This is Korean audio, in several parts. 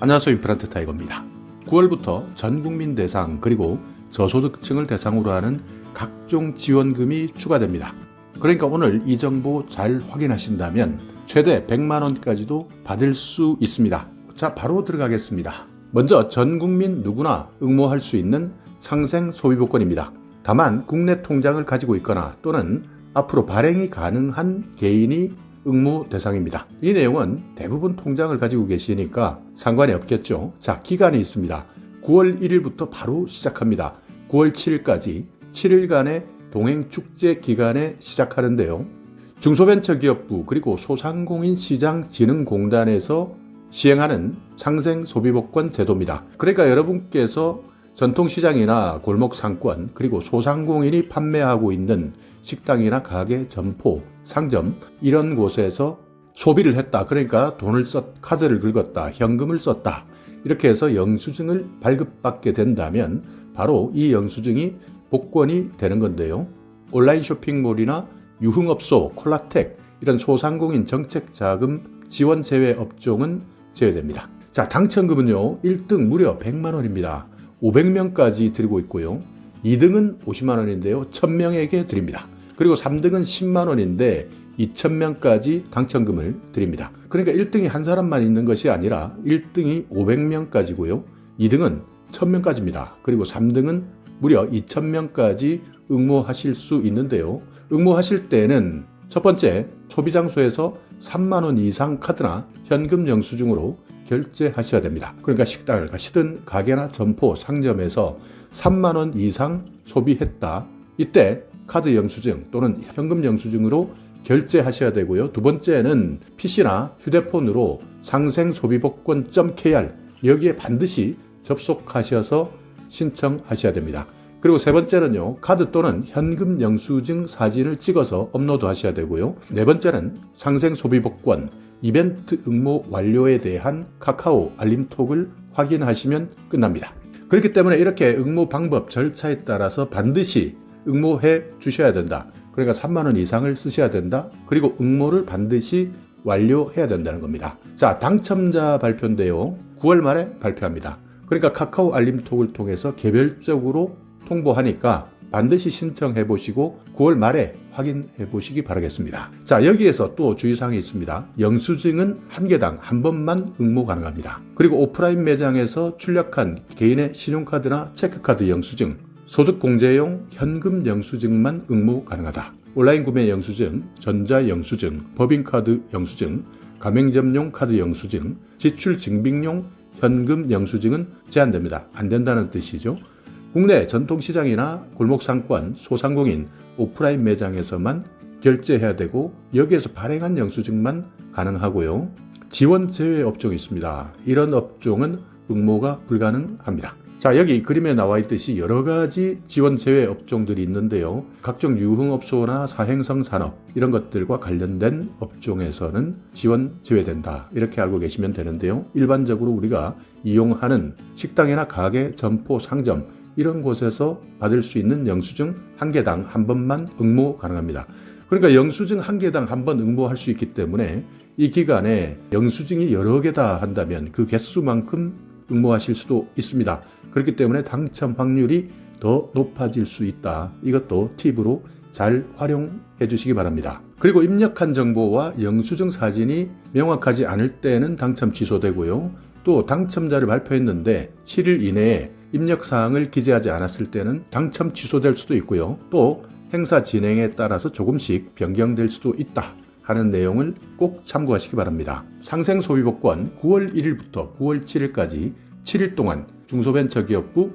안녕하세요. 임플란트 타이거입니다. 9월부터 전국민 대상 그리고 저소득층을 대상으로 하는 각종 지원금이 추가됩니다. 그러니까 오늘 이 정보 잘 확인하신다면 최대 100만 원까지도 받을 수 있습니다. 자, 바로 들어가겠습니다. 먼저 전국민 누구나 응모할 수 있는 상생 소비복권입니다. 다만 국내 통장을 가지고 있거나 또는 앞으로 발행이 가능한 개인이 응모 대상입니다. 이 내용은 대부분 통장을 가지고 계시니까 상관이 없겠죠. 자, 기간이 있습니다. 9월 1일부터 바로 시작합니다. 9월 7일까지 7일간의 동행축제 기간에 시작하는데요. 중소벤처기업부 그리고 소상공인시장진흥공단에서 시행하는 상생소비복권 제도입니다. 그러니까 여러분께서 전통시장이나 골목상권 그리고 소상공인이 판매하고 있는 식당이나 가게, 점포, 상점 이런 곳에서 소비를 했다. 그러니까 돈을 카드를 긁었다. 현금을 썼다. 이렇게 해서 영수증을 발급받게 된다면 바로 이 영수증이 복권이 되는 건데요. 온라인 쇼핑몰이나 유흥업소, 콜라텍 이런 소상공인 정책자금 지원 제외 업종은 제외됩니다. 자, 당첨금은요. 1등 무려 100만 원입니다. 500명까지 드리고 있고요. 2등은 50만 원인데요. 1000명에게 드립니다. 그리고 3등은 10만 원인데 2000명까지 당첨금을 드립니다. 그러니까 1등이 한 사람만 있는 것이 아니라 1등이 500명까지고요. 2등은 1000명까지입니다. 그리고 3등은 무려 2000명까지 응모하실 수 있는데요. 응모하실 때는 첫 번째, 소비장소에서 3만 원 이상 카드나 현금 영수증으로 결제하셔야 됩니다. 그러니까 식당을 가시든 가게나 점포, 상점에서 3만 원 이상 소비했다. 이때 카드 영수증 또는 현금 영수증으로 결제하셔야 되고요. 두 번째는 PC나 휴대폰으로 상생소비복권.kr 여기에 반드시 접속하셔서 신청하셔야 됩니다. 그리고 세 번째는요. 카드 또는 현금 영수증 사진을 찍어서 업로드 하셔야 되고요. 네 번째는 상생소비복권 이벤트 응모 완료에 대한 카카오 알림톡을 확인하시면 끝납니다. 그렇기 때문에 이렇게 응모 방법 절차에 따라서 반드시 응모해 주셔야 된다. 그러니까 3만 원 이상을 쓰셔야 된다. 그리고 응모를 반드시 완료해야 된다는 겁니다. 자, 당첨자 발표인데요. 9월 말에 발표합니다. 그러니까 카카오 알림톡을 통해서 개별적으로 통보하니까 반드시 신청해 보시고 9월 말에 확인해 보시기 바라겠습니다. 자, 여기에서 또 주의사항이 있습니다. 영수증은 한 개당 한 번만 응모 가능합니다. 그리고 오프라인 매장에서 출력한 개인의 신용카드나 체크카드 영수증, 소득공제용 현금 영수증만 응모 가능하다. 온라인 구매 영수증, 전자영수증, 법인카드 영수증, 가맹점용 카드 영수증, 지출증빙용 현금 영수증은 제한됩니다. 안 된다는 뜻이죠. 국내 전통시장이나 골목상권, 소상공인, 오프라인 매장에서만 결제해야 되고 여기에서 발행한 영수증만 가능하고요. 지원 제외 업종이 있습니다. 이런 업종은 응모가 불가능합니다. 자, 여기 그림에 나와 있듯이 여러 가지 지원 제외 업종들이 있는데요. 각종 유흥업소나 사행성 산업 이런 것들과 관련된 업종에서는 지원 제외된다. 이렇게 알고 계시면 되는데요. 일반적으로 우리가 이용하는 식당이나 가게, 점포, 상점 이런 곳에서 받을 수 있는 영수증 한 개당 한 번만 응모 가능합니다. 그러니까 영수증 한 개당 한 번 응모할 수 있기 때문에 이 기간에 영수증이 여러 개다 한다면 그 개수만큼 응모하실 수도 있습니다. 그렇기 때문에 당첨 확률이 더 높아질 수 있다. 이것도 팁으로 잘 활용해 주시기 바랍니다. 그리고 입력한 정보와 영수증 사진이 명확하지 않을 때는 당첨 취소되고요. 또 당첨자를 발표했는데 7일 이내에 입력사항을 기재하지 않았을 때는 당첨 취소될 수도 있고요. 또 행사 진행에 따라서 조금씩 변경될 수도 있다 하는 내용을 꼭 참고하시기 바랍니다. 상생소비복권 9월 1일부터 9월 7일까지 7일 동안 중소벤처기업부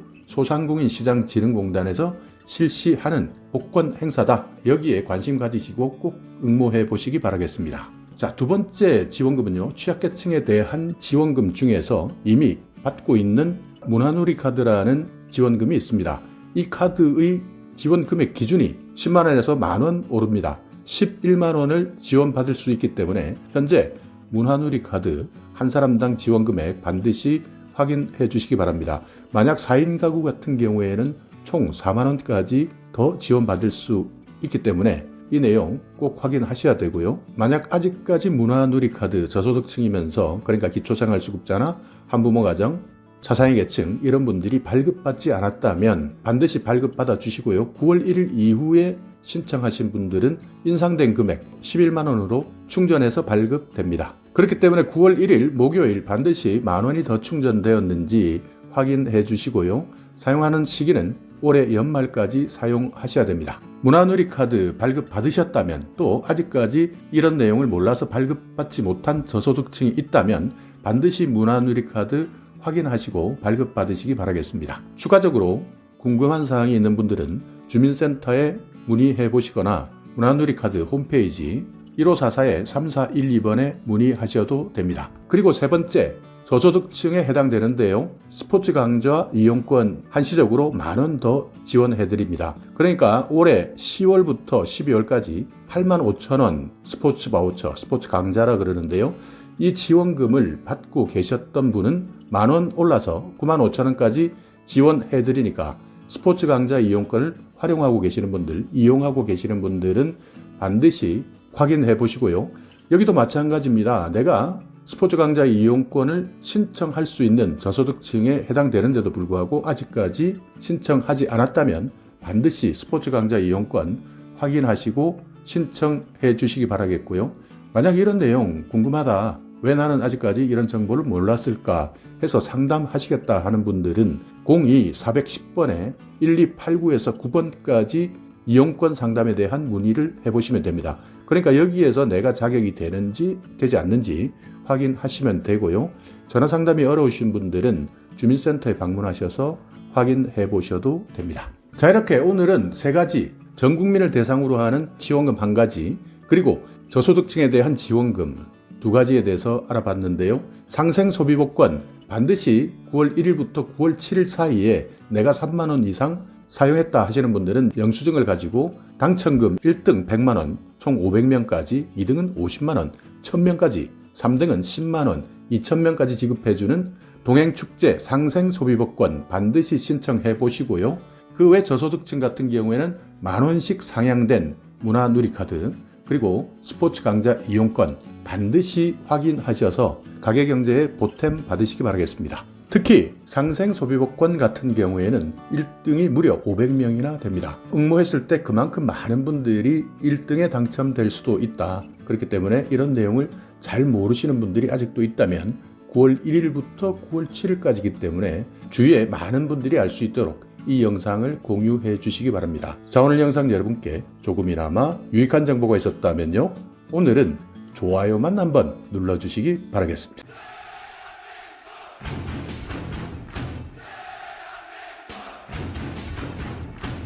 소상공인시장진흥공단에서 실시하는 복권 행사다. 여기에 관심 가지시고 꼭 응모해 보시기 바라겠습니다. 자, 두 번째 지원금은요. 취약계층에 대한 지원금 중에서 이미 받고 있는 문화누리 카드라는 지원금이 있습니다. 이 카드의 지원 금액 기준이 10만 원에서 만 원 오릅니다. 11만 원을 지원받을 수 있기 때문에 현재 문화누리 카드 한 사람당 지원 금액 반드시 확인해 주시기 바랍니다. 만약 4인 가구 같은 경우에는 총 4만 원까지 더 지원받을 수 있기 때문에 이 내용 꼭 확인하셔야 되고요. 만약 아직까지 문화누리카드 저소득층이면서 그러니까 기초생활수급자나 한부모 가정, 차상위 계층 이런 분들이 발급받지 않았다면 반드시 발급받아 주시고요. 9월 1일 이후에 신청하신 분들은 인상된 금액 11만 원으로 충전해서 발급됩니다. 그렇기 때문에 9월 1일 목요일 반드시 만 원이 더 충전되었는지 확인해 주시고요. 사용하는 시기는 올해 연말까지 사용하셔야 됩니다. 문화누리카드 발급받으셨다면 또 아직까지 이런 내용을 몰라서 발급받지 못한 저소득층이 있다면 반드시 문화누리카드 확인하시고 발급받으시기 바라겠습니다. 추가적으로 궁금한 사항이 있는 분들은 주민센터에 문의해 보시거나 문화누리카드 홈페이지 1544-3412번에 문의하셔도 됩니다. 그리고 세 번째, 저소득층에 해당되는데요. 스포츠 강좌 이용권 한시적으로 만 원 더 지원해 드립니다. 그러니까 올해 10월부터 12월까지 8만 5천 원 스포츠 바우처, 스포츠 강좌라 그러는데요. 이 지원금을 받고 계셨던 분은 만 원 올라서 9만 5천 원까지 지원해 드리니까 스포츠 강좌 이용권을 활용하고 계시는 분들, 이용하고 계시는 분들은 반드시 확인해 보시고요. 여기도 마찬가지입니다. 내가 스포츠 강좌 이용권을 신청할 수 있는 저소득층에 해당되는데도 불구하고 아직까지 신청하지 않았다면 반드시 스포츠 강좌 이용권 확인하시고 신청해 주시기 바라겠고요. 만약 이런 내용 궁금하다, 왜 나는 아직까지 이런 정보를 몰랐을까 해서 상담하시겠다 하는 분들은 02-410번에 1289에서 9번까지 이용권 상담에 대한 문의를 해보시면 됩니다. 그러니까 여기에서 내가 자격이 되는지 되지 않는지 확인하시면 되고요. 전화 상담이 어려우신 분들은 주민센터에 방문하셔서 확인해 보셔도 됩니다. 자, 이렇게 오늘은 세 가지, 전 국민을 대상으로 하는 지원금 한 가지, 그리고 저소득층에 대한 지원금 두 가지에 대해서 알아봤는데요. 상생소비복권 반드시 9월 1일부터 9월 7일 사이에 내가 3만 원 이상 사용했다 하시는 분들은 영수증을 가지고 당첨금 1등 100만 원, 총 500명까지, 2등은 50만 원, 1000명까지, 3등은 10만 원, 2000명까지 지급해주는 동행축제 상생소비복권 반드시 신청해 보시고요. 그 외 저소득층 같은 경우에는 만 원씩 상향된 문화누리카드, 그리고 스포츠 강좌 이용권 반드시 확인하셔서 가계경제에 보탬 받으시기 바라겠습니다. 특히 상생소비복권 같은 경우에는 1등이 무려 500명이나 됩니다. 응모했을 때 그만큼 많은 분들이 1등에 당첨될 수도 있다. 그렇기 때문에 이런 내용을 잘 모르시는 분들이 아직도 있다면 9월 1일부터 9월 7일까지이기 때문에 주위에 많은 분들이 알 수 있도록 이 영상을 공유해 주시기 바랍니다. 자, 오늘 영상 여러분께 조금이나마 유익한 정보가 있었다면요. 오늘은 좋아요만 한번 눌러주시기 바라겠습니다.